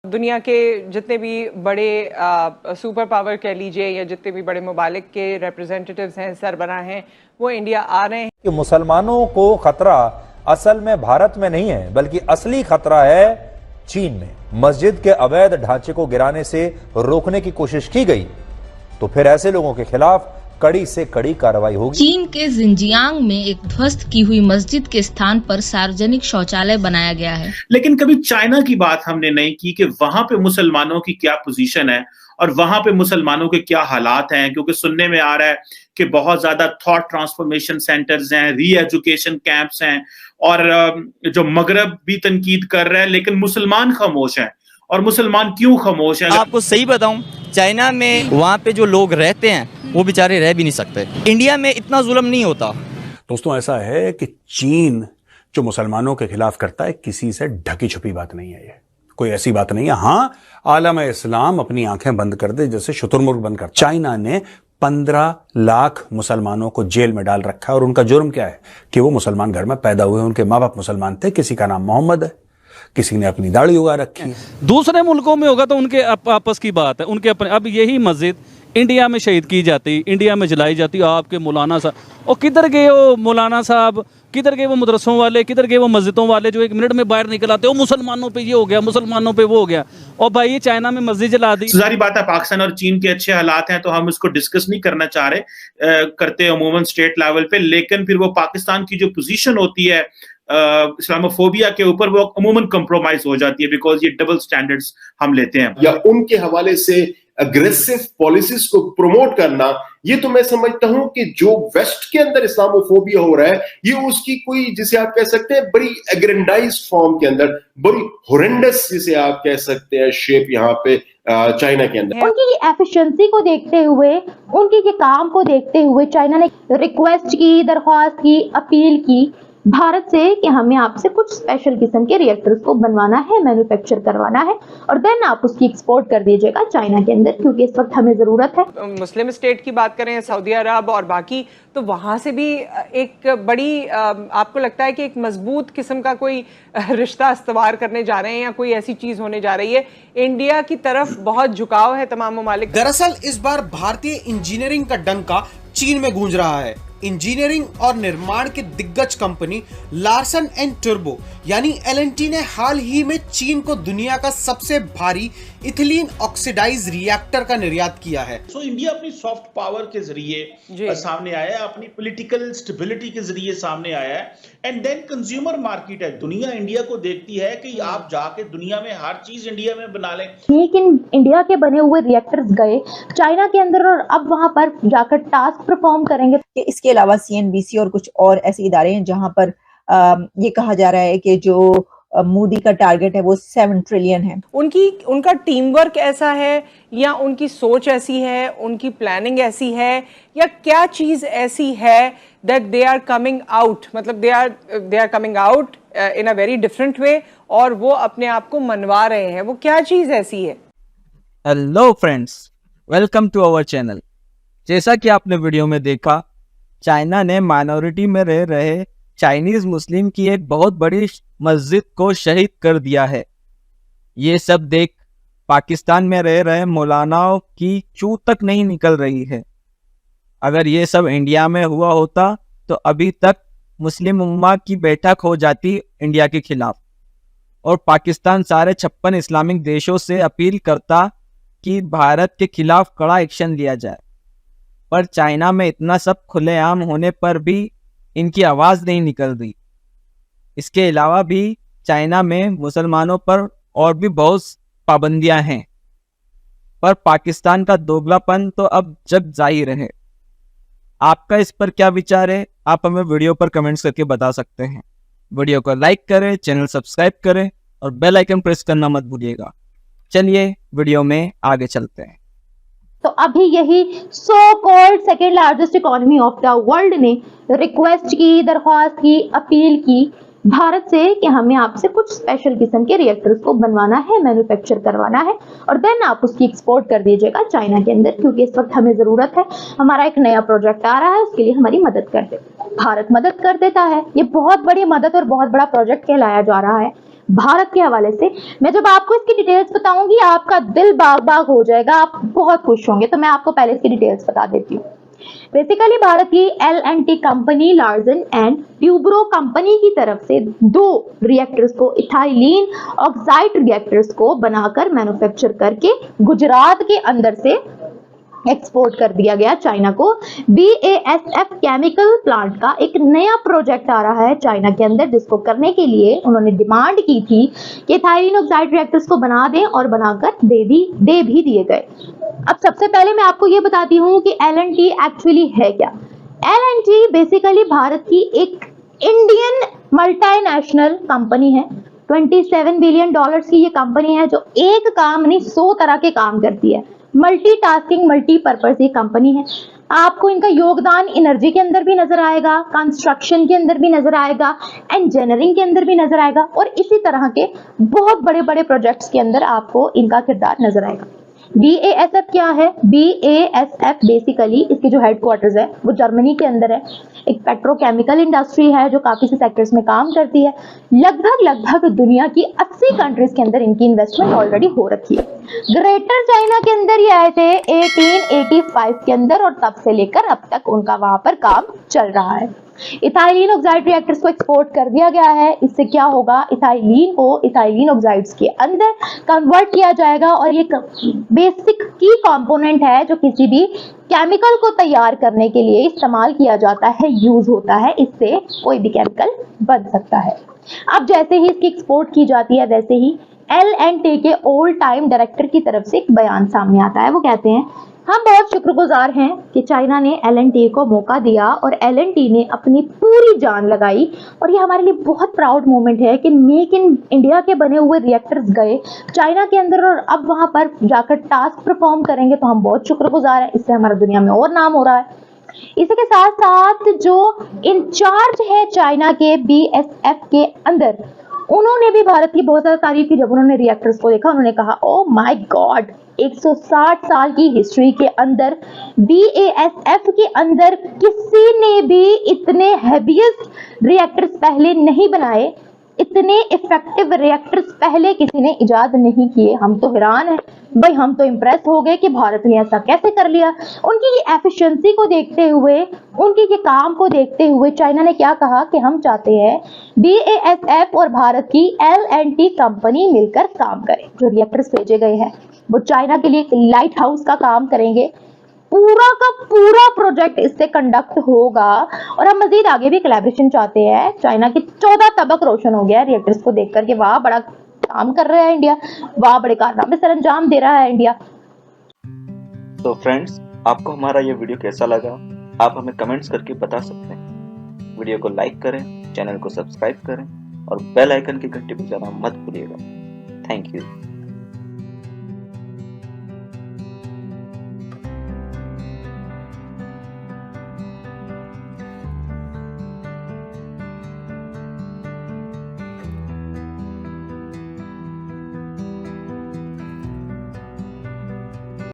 दुनिया के जितने भी बड़े सुपर पावर कह लीजिए या जितने भी बड़े ममालिक के रिप्रेजेंटेटिव्स हैं, सरबराह हैं, वो इंडिया आ रहे हैं। कि मुसलमानों को खतरा असल में भारत में नहीं है, बल्कि असली खतरा है चीन में। मस्जिद के अवैध ढांचे को गिराने से रोकने की कोशिश की गई तो फिर ऐसे लोगों के खिलाफ कड़ी से कड़ी कार्रवाई होगी। चीन के जिंजियांग में एक ध्वस्त की हुई मस्जिद के स्थान पर सार्वजनिक शौचालय बनाया गया है। लेकिन कभी चाइना की बात हमने नहीं की कि वहां पे मुसलमानों की क्या पोजीशन है और वहां पे मुसलमानों के क्या हालात हैं, क्योंकि सुनने में आ रहा है कि बहुत ज्यादा थॉट ट्रांसफॉर्मेशन सेंटर्स हैं, री एजुकेशन कैंप्स हैं और जो मगरब भी तनकीद कर रहा है, लेकिन मुसलमान खामोश हैं। और मुसलमान क्यों खामोश हैं? आपको सही बताऊं, चाइना में वहाँ पे जो लोग रहते हैं वो बेचारे रह भी नहीं सकते। इंडिया में इतना जुल्म नहीं होता। दोस्तों, ऐसा है कि चीन जो मुसलमानों के खिलाफ करता है, किसी से ढकी छुपी बात नहीं है। ये कोई ऐसी बात नहीं है। हाँ, आलम इस्लाम अपनी आंखें बंद कर दे जैसे शुतुरमुर्ग बंद कर। चाइना ने 15 लाख मुसलमानों को जेल में डाल रखा है और उनका जुर्म क्या है कि वो मुसलमान घर में पैदा हुए, उनके माँ बाप मुसलमान थे, किसी का नाम मोहम्मद है, किसी ने अपनी दाढ़ी उगा रखी है। दूसरे मुल्कों में होगा तो उनके आपस की बात है, उनके अपने। अब यही मस्जिद इंडिया में शहीद की जाती, इंडिया में जलाई जाती, आपके मौलाना साहब, और किधर गए वो मौलाना साहब, किधर गए वो मदरसों वाले, किधर गए वो मस्जिदों वाले जो 1 मिनट में बाहर निकल आते, वो मुसलमानों पे ये हो गया, मुसलमानों पे वो हो गया। और भाई ये चाइना में मस्जिद जला दी। सारी बात है, पाकिस्तान और चीन के अच्छे हालात हैं तो हम इसको डिस्कस नहीं करना चाह रहे, करते अमूमन स्टेट लेवल पे। लेकिन फिर वो पाकिस्तान की जो पोजीशन होती है इस्लामोफोबिया के ऊपर, वो अमूमन कंप्रोमाइज हो जाती है, बिकॉज ये डबल स्टैंडर्ड्स हम लेते हैं। या उनके हवाले से अग्रेसिव पॉलिसीज को प्रमोट करना, ये तो मैं समझता हूं कि जो वेस्ट के अंदर इस्लामोफोबिया हो रहा है, ये उसकी कोई, जिसे आप कह सकते हैं, बड़ी एग्रेंडाइज फॉर्म के अंदर, बड़ी होरेंडस, जिसे आप कह सकते हैं, शेप यहाँ पे चाइना के अंदर। उनकी एफिशिएंसी को देखते हुए, उनके ये काम को देखते हुए चाइना ने रिक्वेस्ट की, दरख्वास्त की, अपील की भारत से कि हमें आपसे कुछ स्पेशल किस्म के रिएक्टर्स को बनवाना है, मैन्युफैक्चर करवाना है और देन आप उसकी एक्सपोर्ट कर दीजिएगा चाइना के अंदर, क्योंकि इस वक्त हमें जरूरत है। मुस्लिम स्टेट की बात करें, सऊदी अरब और बाकी, तो वहां से भी एक बड़ी आपको लगता है कि एक मजबूत किस्म का कोई रिश्ता इस्तवार करने जा रहे हैं या कोई ऐसी चीज होने जा रही है? इंडिया की तरफ बहुत झुकाव है तमाम ममालिक। दरअसल इस बार भारतीय इंजीनियरिंग का डंका चीन में गूंज रहा है। इंजीनियरिंग और निर्माण के दिग्गज कंपनी लार्सन एंड टर्बो यानी LNT ने हाल ही में चीन को दुनिया का सबसे भारी इथिलीन ऑक्सीडाइज रिएक्टर का निर्यात किया है। सो इंडिया अपनी सॉफ्ट पावर के जरिए सामने आया है, अपनी पॉलिटिकल स्टेबिलिटी के जरिए सामने आया है, एंड देन कंज्यूमर मार्केट है। दुनिया इंडिया को देखती है कि आप जाके दुनिया में हर चीज इंडिया में बना लें। लेकिन इंडिया के बने हुए रिएक्टर्स गए चाइना के अंदर और अब वहां पर जाकर टास्क परफॉर्म करेंगे। इसके अलावा CNBC और कुछ और ऐसे इदारे हैं जहां पर ये कहा जा रहा है कि जो मोदी का टारगेट है वो 7 ट्रिलियन है। उनका टीम वर्क ऐसा है या उनकी सोच ऐसी है, उनकी प्लानिंग ऐसी है, या क्या चीज ऐसी है that they are coming out, मतलब they are coming out in a very different way और वो अपने आप को मनवा रहे हैं? वो क्या चीज ऐसी है? Hello friends, welcome to our channel. जैसा कि आपने वीडियो में देखा, चाइना ने माइनॉरिटी में रह रहे चाइनीज मुस्लिम की एक बहुत बड़ी मस्जिद को शहीद कर दिया है। ये सब देख पाकिस्तान में रह रहे मौलानाओं की चू तक नहीं निकल रही है। अगर ये सब इंडिया में हुआ होता तो अभी तक मुस्लिम उम्मा की बैठक हो जाती इंडिया के खिलाफ और पाकिस्तान सारे 56 इस्लामिक देशों से अपील करता कि भारत के खिलाफ कड़ा एक्शन लिया जाए। पर चाइना में इतना सब खुलेआम होने पर भी इनकी आवाज़ नहीं निकल रही। इसके अलावा भी चाइना में मुसलमानों पर और भी बहुत पाबंदियां हैं, पर पाकिस्तान का दोगलापन तो अब जग जाहिर है। आपका इस पर क्या विचार है? आप हमें वीडियो पर कमेंट्स करके बता सकते हैं। वीडियो को लाइक करें, चैनल सब्सक्राइब करें और बेल आइकन प्रेस करना मत भूलिएगा। चलिए वीडियो में आगे चलते हैं। तो अभी यही so called second largest economy of the world ने रिक्वेस्ट की, दरख्वास्त की, अपील की भारत से कि हमें आपसे कुछ स्पेशल किस्म के रिएक्टर्स को बनवाना है, मैन्युफैक्चर करवाना है और देन आप उसकी एक्सपोर्ट कर दीजिएगा चाइना के अंदर, क्योंकि इस वक्त हमें जरूरत है। हमारा एक नया प्रोजेक्ट आ रहा है, उसके लिए हमारी मदद कर दे। भारत मदद कर देता है। ये बहुत बड़ी मदद और बहुत बड़ा प्रोजेक्ट कहलाया जा रहा है। भारत के हवाले से। मैं जब आपको इसकी डिटेल्स बताऊंगी आपका दिल बाग बाग हो जाएगा, आप बहुत खुश होंगे। तो मैं आपको पहले इसकी डिटेल्स बता देती हूँ। बेसिकली भारत की L&T company Larsen and Toubro company की तरफ से 2 रिएक्टर्स को, इथाइलीन ऑक्साइड रिएक्टर्स को बनाकर मैन्युफैक्चर करके गुजरात के अंदर से एक्सपोर्ट कर दिया गया चाइना को। BASF केमिकल प्लांट का एक नया प्रोजेक्ट आ रहा है चाइना के अंदर, जिसको करने के लिए उन्होंने डिमांड की थी कि इथाइलीन ऑक्साइड रिएक्टर्स को बना दें और बनाकर दे भी दिए गए। अब सबसे पहले मैं आपको ये बताती हूँ कि L&T एक्चुअली है क्या। L&T बेसिकली भारत की एक इंडियन मल्टीनेशनल कंपनी है। 27 बिलियन डॉलर्स की ये कंपनी है जो एक काम नहीं 100 तरह के काम करती है। मल्टीटास्किंग मल्टीपर्पज ये कंपनी है। आपको इनका योगदान एनर्जी के अंदर भी नजर आएगा, कंस्ट्रक्शन के अंदर भी नजर आएगा, इंजीनियरिंग के अंदर भी नजर आएगा और इसी तरह के बहुत बड़े बड़े प्रोजेक्ट्स के अंदर आपको इनका किरदार नजर आएगा। BASF क्या है? BASF बेसिकली इसके जो हेडक्वार्टर्स है वो जर्मनी के अंदर है। एक पेट्रोकेमिकल इंडस्ट्री है जो काफी से सेक्टर्स में काम करती है। लगभग दुनिया की 80 कंट्रीज के अंदर इनकी इन्वेस्टमेंट ऑलरेडी हो रखी है। ग्रेटर चाइना के अंदर ये आए थे 1885 के अंदर और तब से लेकर अब तक उनका वहां पर काम चल रहा है। इथाइलीन ऑक्साइड रिएक्टर्स को एक्सपोर्ट कर दिया गया है। इससे क्या होगा, इथाइलीन को इथाइलीन ऑक्साइड्स के अंदर कन्वर्ट किया जाएगा और ये बेसिक की कंपोनेंट है जो किसी भी केमिकल को तैयार करने के लिए इस्तेमाल किया जाता है, यूज होता है। इससे कोई भी केमिकल बन सकता है। अब जैसे ही इसकी एक्सपोर्ट की जाती है वैसे ही L&T के ऑल टाइम डायरेक्टर की तरफ से एक बयान सामने आता है। वो कहते हैं हम बहुत शुक्रगुजार हैं कि चाइना ने L&T को मौका दिया और L&T ने अपनी पूरी जान लगाई और ये हमारे लिए बहुत प्राउड मोमेंट है कि मेक इन इंडिया के बने हुए रिएक्टर्स गए चाइना के अंदर और अब वहां पर जाकर टास्क परफॉर्म करेंगे। तो हम बहुत शुक्रगुजार हैं, इससे हमारा दुनिया में और नाम हो रहा है। इसी के साथ साथ जो इंचार्ज है चाइना के BASF के अंदर, उन्होंने भी भारत की बहुत ज्यादा तारीफ की। जब उन्होंने रिएक्टर्स को देखा उन्होंने कहा ओ माय गॉड, 160 साल की हिस्ट्री के अंदर BASF के अंदर किसी ने भी इतने हैवीएस्ट रिएक्टर्स पहले नहीं बनाए, इतने इफेक्टिव रिएक्टर्स पहले किसी ने इजाद नहीं किए। हम तो हैरान हैं भाई, हम तो इम्प्रेस हो गए कि भारत ने ऐसा कैसे कर लिया। उनकी ये एफिशिएंसी को देखते हुए, उनके ये काम को देखते हुए चाइना ने क्या कहा कि हम चाहते हैं BASF और भारत की L&T कंपनी मिलकर काम करें। जो रिएक्टर्स भेजे गए हैं वो चाइना के लिए एक लाइट हाउस का काम करेंगे। पूरा का पूरा प्रोजेक्ट इससे कंडक्ट होगा और हम मजीद आगे भी कोलैबोरेशन चाहते हैं। चाइना की 14 तबक रोशन हो गया है रिएक्टर्स को देखकर कि वाह बड़ा काम कर रहा है इंडिया, वाह बड़े कारनामे सर अंजाम दे रहा है इंडिया। तो फ्रेंड्स, आपको हमारा ये वीडियो कैसा लगा आप हमें कमेंट्स करके बता सकते हैं। वीडियो को लाइक करें, चैनल को सब्सक्राइब करें और बेल आइकन की घंटी बजाना मत भूलिएगा। Thank you.